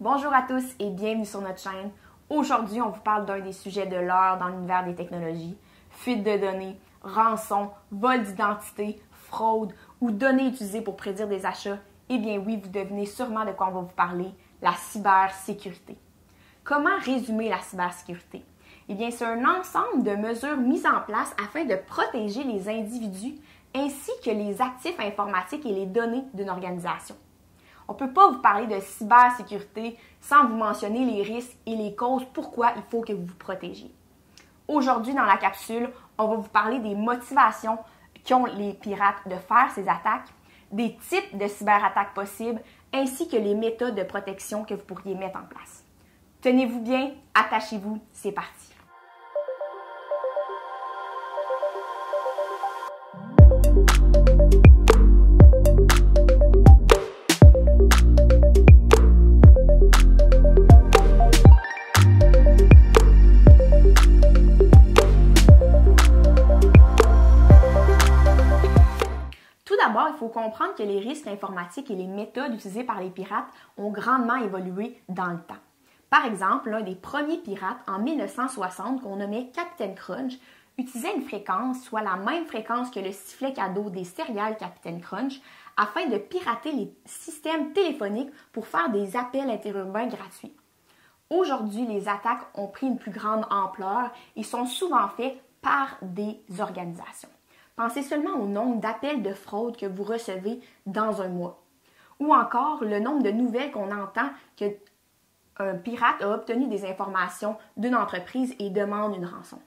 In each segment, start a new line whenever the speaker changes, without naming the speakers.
Bonjour à tous et bienvenue sur notre chaîne. Aujourd'hui, on vous parle d'un des sujets de l'heure dans l'univers des technologies. Fuite de données, rançon, vol d'identité, fraude ou données utilisées pour prédire des achats. Eh bien oui, vous devinez sûrement de quoi on va vous parler, la cybersécurité. Comment résumer la cybersécurité? Eh bien, c'est un ensemble de mesures mises en place afin de protéger les individus ainsi que les actifs informatiques et les données d'une organisation. On ne peut pas vous parler de cybersécurité sans vous mentionner les risques et les causes pourquoi il faut que vous vous protégiez. Aujourd'hui, dans la capsule, on va vous parler des motivations qu'ont les pirates de faire ces attaques, des types de cyberattaques possibles, ainsi que les méthodes de protection que vous pourriez mettre en place. Tenez-vous bien, attachez-vous, c'est parti! D'abord, il faut comprendre que les risques informatiques et les méthodes utilisées par les pirates ont grandement évolué dans le temps. Par exemple, l'un des premiers pirates en 1960, qu'on nommait Captain Crunch, utilisait une fréquence, soit la même fréquence que le sifflet cadeau des céréales Captain Crunch, afin de pirater les systèmes téléphoniques pour faire des appels interurbains gratuits. Aujourd'hui, les attaques ont pris une plus grande ampleur et sont souvent faites par des organisations. Pensez seulement au nombre d'appels de fraude que vous recevez dans un mois. Ou encore le nombre de nouvelles qu'on entend qu'un pirate a obtenu des informations d'une entreprise et demande une rançon.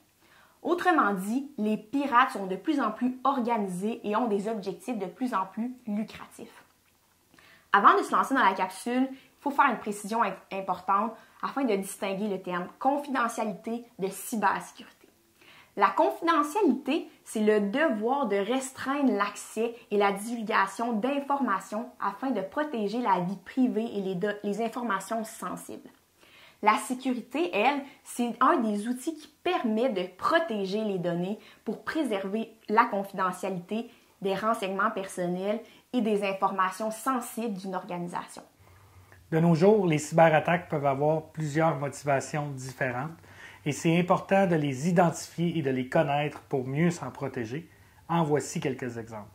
Autrement dit, les pirates sont de plus en plus organisés et ont des objectifs de plus en plus lucratifs. Avant de se lancer dans la capsule, il faut faire une précision importante afin de distinguer le terme confidentialité de cybersécurité. La confidentialité, c'est le devoir de restreindre l'accès et la divulgation d'informations afin de protéger la vie privée et les informations sensibles. La sécurité, elle, c'est un des outils qui permet de protéger les données pour préserver la confidentialité des renseignements personnels et des informations sensibles d'une organisation.
De nos jours, les cyberattaques peuvent avoir plusieurs motivations différentes. Et c'est important de les identifier et de les connaître pour mieux s'en protéger. En voici quelques exemples.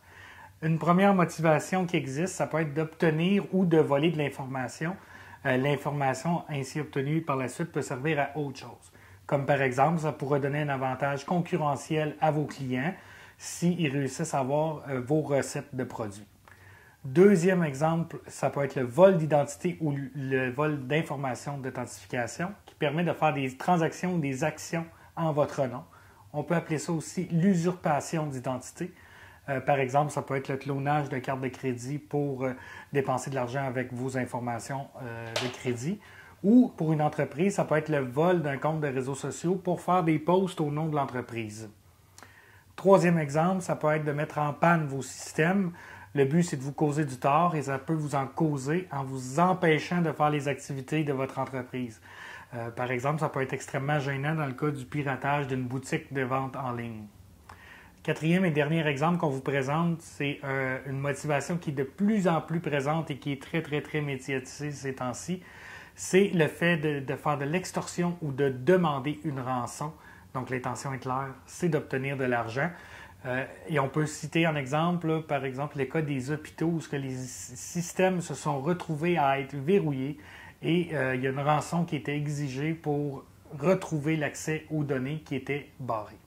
Une première motivation qui existe, ça peut être d'obtenir ou de voler de l'information. L'information ainsi obtenue par la suite peut servir à autre chose. Comme par exemple, ça pourrait donner un avantage concurrentiel à vos clients s'ils réussissent à avoir vos recettes de produits. Deuxième exemple, ça peut être le vol d'identité ou le vol d'informations d'authentification qui permet de faire des transactions ou des actions en votre nom. On peut appeler ça aussi l'usurpation d'identité. Par exemple, ça peut être le clonage de carte de crédit pour dépenser de l'argent avec vos informations de crédit. Ou pour une entreprise, ça peut être le vol d'un compte de réseaux sociaux pour faire des posts au nom de l'entreprise. Troisième exemple, ça peut être de mettre en panne vos systèmes. Le but, c'est de vous causer du tort et ça peut vous en causer en vous empêchant de faire les activités de votre entreprise. Par exemple, ça peut être extrêmement gênant dans le cas du piratage d'une boutique de vente en ligne. Quatrième et dernier exemple qu'on vous présente, c'est une motivation qui est de plus en plus présente et qui est très médiatisée ces temps-ci. C'est le fait de faire de l'extorsion ou de demander une rançon. Donc, l'intention est claire, c'est d'obtenir de l'argent. Et on peut citer en exemple, par exemple, le cas des hôpitaux où les systèmes se sont retrouvés à être verrouillés et il y a une rançon qui était exigée pour retrouver l'accès aux données qui étaient barrées.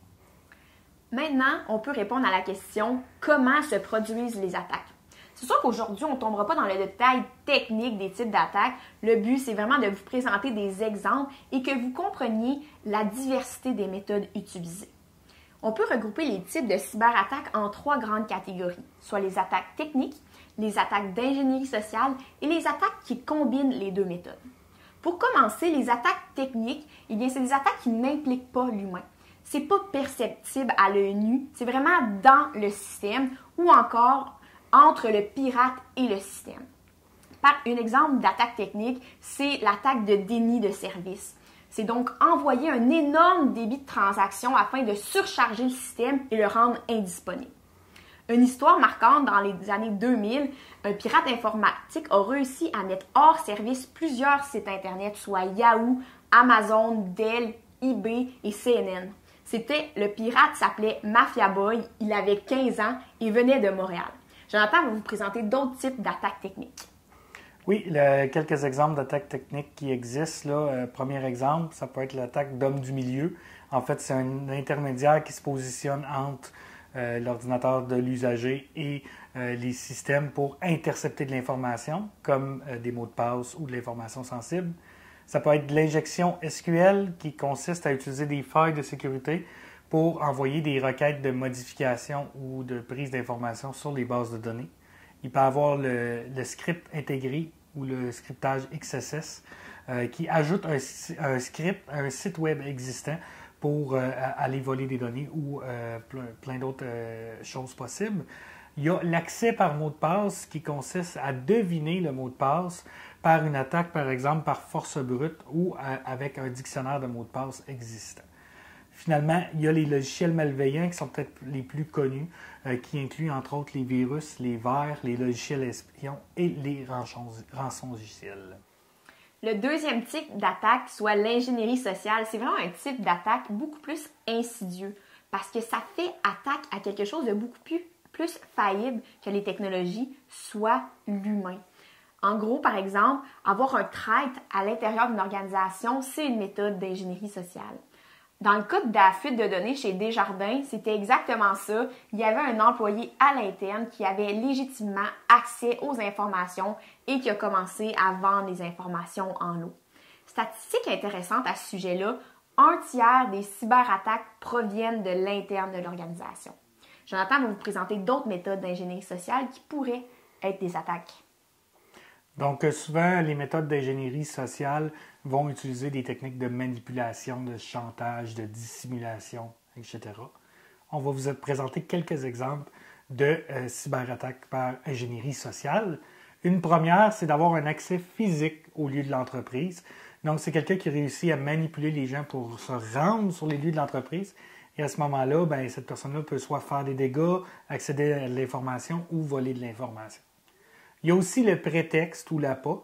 Maintenant, on peut répondre à la question « Comment se produisent les attaques ?» C'est sûr qu'aujourd'hui, on ne tombera pas dans le détail technique des types d'attaques. Le but, c'est vraiment de vous présenter des exemples et que vous compreniez la diversité des méthodes utilisées. On peut regrouper les types de cyberattaques en trois grandes catégories, soit les attaques techniques, les attaques d'ingénierie sociale et les attaques qui combinent les deux méthodes. Pour commencer, les attaques techniques, eh bien, c'est des attaques qui n'impliquent pas l'humain. Ce n'est pas perceptible à l'œil nu, c'est vraiment dans le système ou encore entre le pirate et le système. Un exemple d'attaque technique, c'est l'attaque de déni de service. C'est donc envoyer un énorme débit de transactions afin de surcharger le système et le rendre indisponible. Une histoire marquante dans les années 2000, un pirate informatique a réussi à mettre hors service plusieurs sites Internet, soit Yahoo, Amazon, Dell, eBay et CNN. Le pirate s'appelait Mafia Boy, il avait 15 ans et venait de Montréal. Jonathan va vous présenter d'autres types d'attaques techniques.
Oui, quelques exemples d'attaques techniques qui existent. Premier exemple, ça peut être l'attaque d'homme du milieu. En fait, c'est un intermédiaire qui se positionne entre l'ordinateur de l'usager et les systèmes pour intercepter de l'information, comme des mots de passe ou de l'information sensible. Ça peut être de l'injection SQL qui consiste à utiliser des failles de sécurité pour envoyer des requêtes de modification ou de prise d'informations sur les bases de données. Il peut y avoir le script intégré ou le scriptage XSS qui ajoute un script à un site web existant pour aller voler des données ou plein d'autres choses possibles. Il y a l'accès par mot de passe qui consiste à deviner le mot de passe par une attaque, par exemple, par force brute ou avec un dictionnaire de mots de passe existant. Finalement, il y a les logiciels malveillants qui sont peut-être les plus connus, qui incluent entre autres les virus, les vers, les logiciels espions et les rançongiciels.
Le deuxième type d'attaque, soit l'ingénierie sociale, c'est vraiment un type d'attaque beaucoup plus insidieux parce que ça fait attaque à quelque chose de beaucoup plus faillible que les technologies, soit l'humain. En gros, par exemple, avoir un trait à l'intérieur d'une organisation, c'est une méthode d'ingénierie sociale. Dans le cas de la fuite de données chez Desjardins, c'était exactement ça. Il y avait un employé à l'interne qui avait légitimement accès aux informations et qui a commencé à vendre les informations en lot. Statistique intéressante à ce sujet-là, 1/3 des cyberattaques proviennent de l'interne de l'organisation. Jonathan va vous présenter d'autres méthodes d'ingénierie sociale qui pourraient être des attaques.
Donc, souvent, les méthodes d'ingénierie sociale vont utiliser des techniques de manipulation, de chantage, de dissimulation, etc. On va vous présenter quelques exemples de cyberattaques par ingénierie sociale. Une première, c'est d'avoir un accès physique au lieu de l'entreprise. Donc, c'est quelqu'un qui réussit à manipuler les gens pour se rendre sur les lieux de l'entreprise. Et à ce moment-là, cette personne-là peut soit faire des dégâts, accéder à l'information ou voler de l'information. Il y a aussi le prétexte ou l'appât.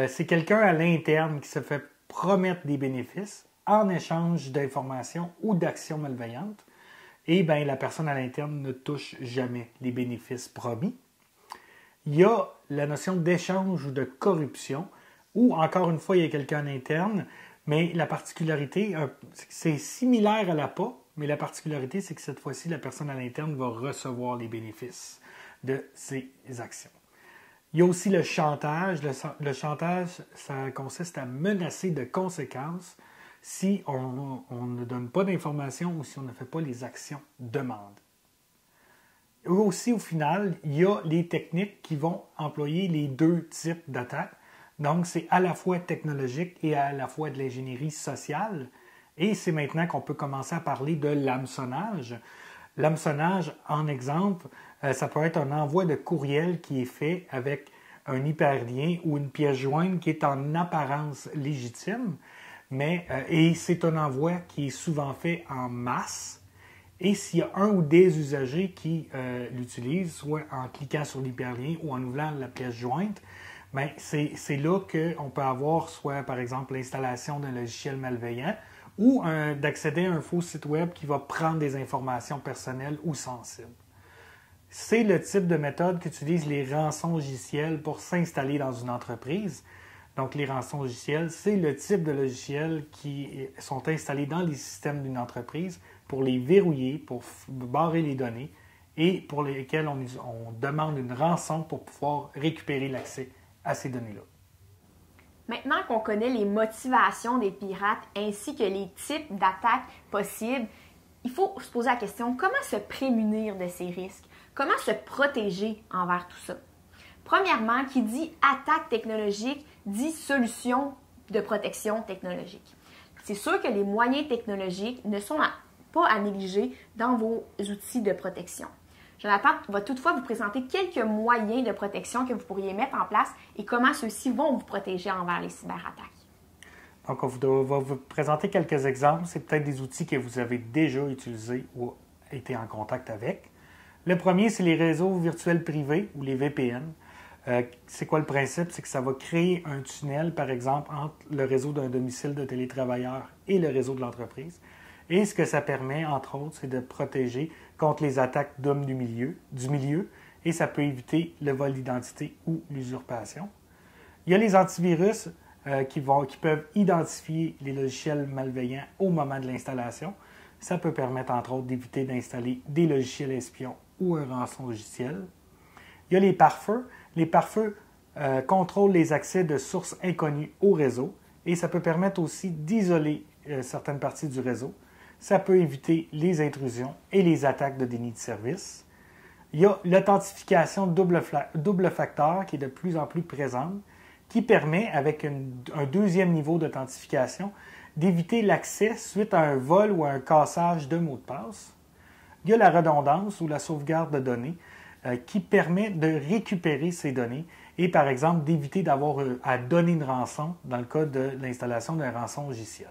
C'est quelqu'un à l'interne qui se fait promettre des bénéfices en échange d'informations ou d'actions malveillantes. Et la personne à l'interne ne touche jamais les bénéfices promis. Il y a la notion d'échange ou de corruption, où encore une fois, il y a quelqu'un à l'interne, mais la particularité, c'est similaire à l'appât, mais la particularité, c'est que cette fois-ci, la personne à l'interne va recevoir les bénéfices de ses actions. Il y a aussi le chantage. Le chantage, ça consiste à menacer de conséquences si on ne donne pas d'informations ou si on ne fait pas les actions demandées. Aussi, au final, il y a les techniques qui vont employer les deux types d'attaques. Donc, c'est à la fois technologique et à la fois de l'ingénierie sociale. Et c'est maintenant qu'on peut commencer à parler de l'hameçonnage. L'hameçonnage, en exemple, ça peut être un envoi de courriel qui est fait avec un hyperlien ou une pièce jointe qui est en apparence légitime, et c'est un envoi qui est souvent fait en masse. Et s'il y a un ou des usagers qui l'utilisent, soit en cliquant sur l'hyperlien ou en ouvrant la pièce jointe, c'est là qu'on peut avoir soit, par exemple, l'installation d'un logiciel malveillant ou d'accéder à un faux site web qui va prendre des informations personnelles ou sensibles. C'est le type de méthode qu'utilisent les rançongiciels pour s'installer dans une entreprise. Donc, les rançongiciels, c'est le type de logiciels qui sont installés dans les systèmes d'une entreprise pour les verrouiller, pour barrer les données et pour lesquels on demande une rançon pour pouvoir récupérer l'accès à ces données-là.
Maintenant qu'on connaît les motivations des pirates ainsi que les types d'attaques possibles, il faut se poser la question, comment se prémunir de ces risques? Comment se protéger envers tout ça? Premièrement, qui dit attaque technologique dit solution de protection technologique. C'est sûr que les moyens technologiques ne sont pas à négliger dans vos outils de protection. Jonathan va toutefois vous présenter quelques moyens de protection que vous pourriez mettre en place et comment ceux-ci vont vous protéger envers les cyberattaques.
Donc, on va vous présenter quelques exemples. C'est peut-être des outils que vous avez déjà utilisés ou été en contact avec. Le premier, c'est les réseaux virtuels privés ou les VPN. C'est quoi le principe? C'est que ça va créer un tunnel, par exemple, entre le réseau d'un domicile de télétravailleurs et le réseau de l'entreprise. Et ce que ça permet, entre autres, c'est de protéger contre les attaques d'hommes du milieu, et ça peut éviter le vol d'identité ou l'usurpation. Il y a les antivirus qui peuvent identifier les logiciels malveillants au moment de l'installation. Ça peut permettre, entre autres, d'éviter d'installer des logiciels espions ou un rançon logiciel. Il y a les pare-feux. Les pare-feux contrôlent les accès de sources inconnues au réseau et ça peut permettre aussi d'isoler certaines parties du réseau. Ça peut éviter les intrusions et les attaques de déni de service. Il y a l'authentification double facteur qui est de plus en plus présente, qui permet, avec un deuxième niveau d'authentification, d'éviter l'accès suite à un vol ou à un cassage de mots de passe. Il y a la redondance ou la sauvegarde de données qui permet de récupérer ces données et, par exemple, d'éviter d'avoir à donner une rançon dans le cas de l'installation d'un rançon logiciel.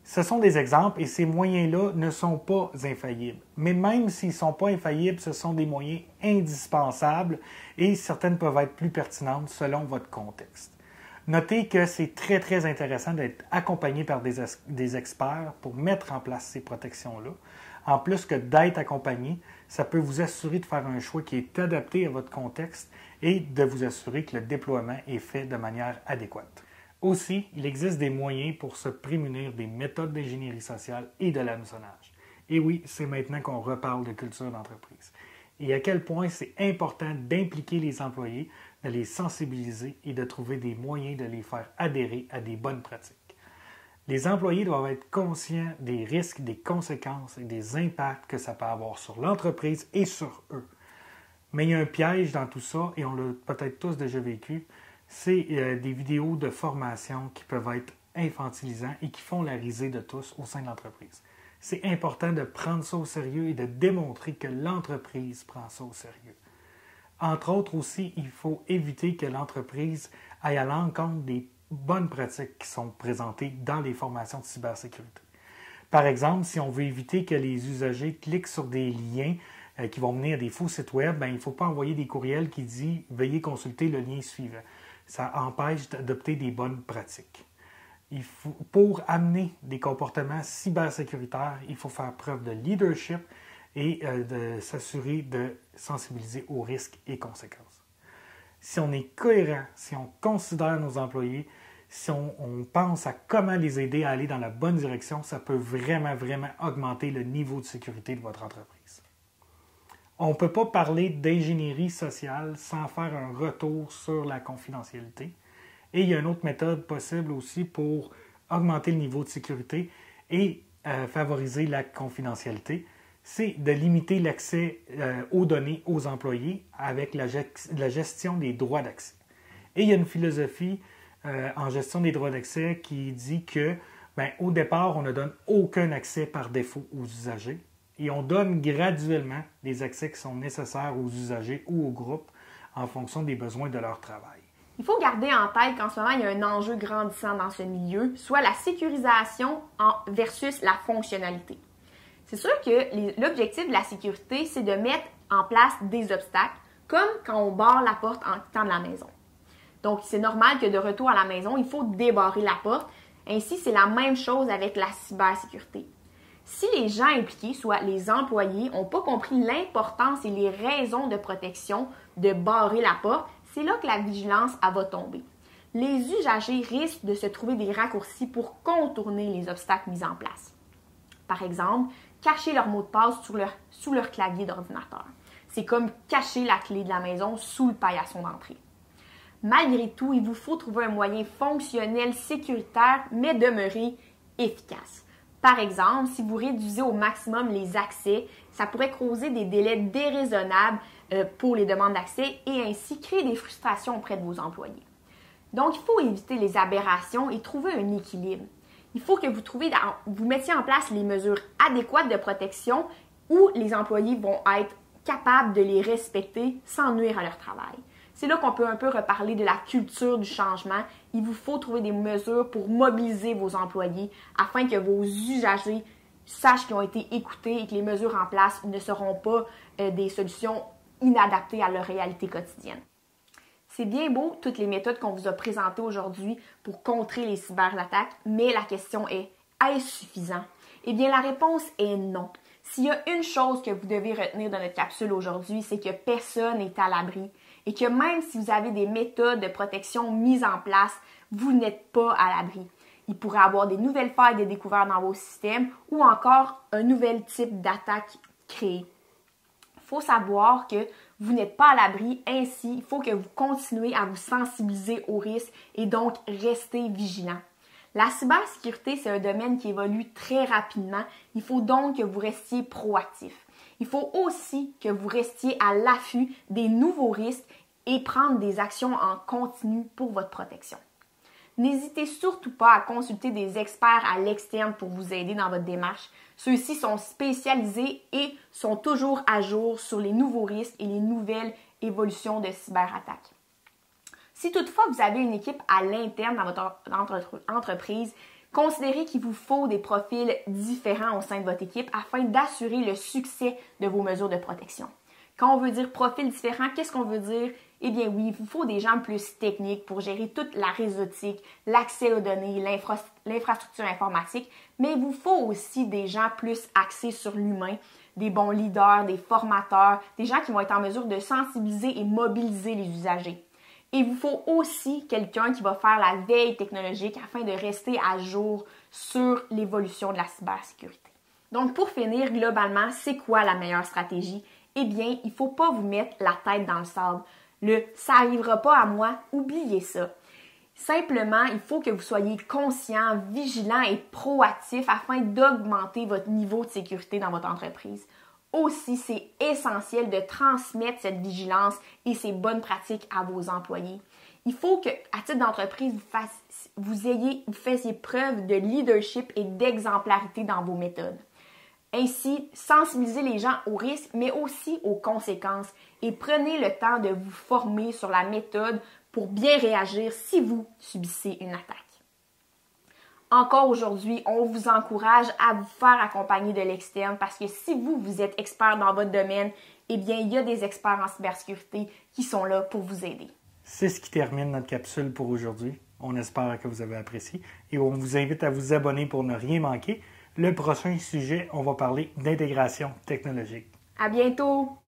Ce sont des exemples et ces moyens-là ne sont pas infaillibles. Mais même s'ils ne sont pas infaillibles, ce sont des moyens indispensables et certaines peuvent être plus pertinentes selon votre contexte. Notez que c'est très, très intéressant d'être accompagné par des experts pour mettre en place ces protections-là. En plus que d'être accompagné, ça peut vous assurer de faire un choix qui est adapté à votre contexte et de vous assurer que le déploiement est fait de manière adéquate. Aussi, il existe des moyens pour se prémunir des méthodes d'ingénierie sociale et de l'hameçonnage. Et oui, c'est maintenant qu'on reparle de culture d'entreprise. Et à quel point c'est important d'impliquer les employés, de les sensibiliser et de trouver des moyens de les faire adhérer à des bonnes pratiques. Les employés doivent être conscients des risques, des conséquences et des impacts que ça peut avoir sur l'entreprise et sur eux. Mais il y a un piège dans tout ça, et on l'a peut-être tous déjà vécu, c'est des vidéos de formation qui peuvent être infantilisants et qui font la risée de tous au sein de l'entreprise. C'est important de prendre ça au sérieux et de démontrer que l'entreprise prend ça au sérieux. Entre autres aussi, il faut éviter que l'entreprise aille à l'encontre des bonnes pratiques qui sont présentées dans les formations de cybersécurité. Par exemple, si on veut éviter que les usagers cliquent sur des liens qui vont mener à des faux sites web, il ne faut pas envoyer des courriels qui disent « Veuillez consulter le lien suivant ». Ça empêche d'adopter des bonnes pratiques. Pour amener des comportements cybersécuritaires, il faut faire preuve de leadership et de s'assurer de sensibiliser aux risques et conséquences. Si on est cohérent, si on considère nos employés, si on pense à comment les aider à aller dans la bonne direction, ça peut vraiment, vraiment augmenter le niveau de sécurité de votre entreprise. On ne peut pas parler d'ingénierie sociale sans faire un retour sur la confidentialité. Et il y a une autre méthode possible aussi pour augmenter le niveau de sécurité et favoriser la confidentialité. C'est de limiter l'accès aux données aux employés avec la gestion des droits d'accès. Et il y a une philosophie en gestion des droits d'accès qui dit que, au départ, on ne donne aucun accès par défaut aux usagers. Et on donne graduellement les accès qui sont nécessaires aux usagers ou aux groupes en fonction des besoins de leur travail.
Il faut garder en tête qu'en ce moment, il y a un enjeu grandissant dans ce milieu, soit la sécurisation versus la fonctionnalité. C'est sûr que l'objectif de la sécurité, c'est de mettre en place des obstacles, comme quand on barre la porte en quittant de la maison. Donc, c'est normal que de retour à la maison, il faut débarrer la porte. Ainsi, c'est la même chose avec la cybersécurité. Si les gens impliqués, soit les employés, n'ont pas compris l'importance et les raisons de protection de barrer la porte, c'est là que la vigilance va tomber. Les usagers risquent de se trouver des raccourcis pour contourner les obstacles mis en place. Par exemple, cacher leur mot de passe sous leur clavier d'ordinateur. C'est comme cacher la clé de la maison sous le paillasson d'entrée. Malgré tout, il vous faut trouver un moyen fonctionnel, sécuritaire, mais demeurer efficace. Par exemple, si vous réduisez au maximum les accès, ça pourrait causer des délais déraisonnables pour les demandes d'accès et ainsi créer des frustrations auprès de vos employés. Donc, il faut éviter les aberrations et trouver un équilibre. Il faut que vous mettiez en place les mesures adéquates de protection où les employés vont être capables de les respecter sans nuire à leur travail. C'est là qu'on peut un peu reparler de la culture du changement. Il vous faut trouver des mesures pour mobiliser vos employés afin que vos usagers sachent qu'ils ont été écoutés et que les mesures en place ne seront pas des solutions inadaptées à leur réalité quotidienne. C'est bien beau toutes les méthodes qu'on vous a présentées aujourd'hui pour contrer les cyberattaques, mais la question est, est-ce suffisant? Eh bien, la réponse est non. S'il y a une chose que vous devez retenir de notre capsule aujourd'hui, c'est que personne n'est à l'abri et que même si vous avez des méthodes de protection mises en place, vous n'êtes pas à l'abri. Il pourrait y avoir des nouvelles failles de découvertes dans vos systèmes ou encore un nouvel type d'attaque créé. Il faut savoir que vous n'êtes pas à l'abri, ainsi il faut que vous continuez à vous sensibiliser aux risques et donc rester vigilant. La cybersécurité, c'est un domaine qui évolue très rapidement. Il faut donc que vous restiez proactif. Il faut aussi que vous restiez à l'affût des nouveaux risques et prendre des actions en continu pour votre protection. N'hésitez surtout pas à consulter des experts à l'externe pour vous aider dans votre démarche. Ceux-ci sont spécialisés et sont toujours à jour sur les nouveaux risques et les nouvelles évolutions de cyberattaques. Si toutefois vous avez une équipe à l'interne dans votre entreprise, considérez qu'il vous faut des profils différents au sein de votre équipe afin d'assurer le succès de vos mesures de protection. Quand on veut dire profil différent, qu'est-ce qu'on veut dire? Eh bien oui, il vous faut des gens plus techniques pour gérer toute la réseautique, l'accès aux données, l'infrastructure informatique, mais il vous faut aussi des gens plus axés sur l'humain, des bons leaders, des formateurs, des gens qui vont être en mesure de sensibiliser et mobiliser les usagers. Et il vous faut aussi quelqu'un qui va faire la veille technologique afin de rester à jour sur l'évolution de la cybersécurité. Donc pour finir, globalement, c'est quoi la meilleure stratégie? Eh bien, il ne faut pas vous mettre la tête dans le sable. Ça n'arrivera pas à moi, oubliez ça. Simplement, il faut que vous soyez conscient, vigilant et proactif afin d'augmenter votre niveau de sécurité dans votre entreprise. Aussi, c'est essentiel de transmettre cette vigilance et ces bonnes pratiques à vos employés. Il faut que, à titre d'entreprise, vous fassiez preuve de leadership et d'exemplarité dans vos méthodes. Ainsi, sensibilisez les gens aux risques, mais aussi aux conséquences et prenez le temps de vous former sur la méthode pour bien réagir si vous subissez une attaque. Encore aujourd'hui, on vous encourage à vous faire accompagner de l'externe parce que si vous êtes expert dans votre domaine, eh bien, il y a des experts en cybersécurité qui sont là pour vous aider.
C'est ce qui termine notre capsule pour aujourd'hui. On espère que vous avez apprécié et on vous invite à vous abonner pour ne rien manquer. Le prochain sujet, on va parler d'intégration technologique.
À bientôt!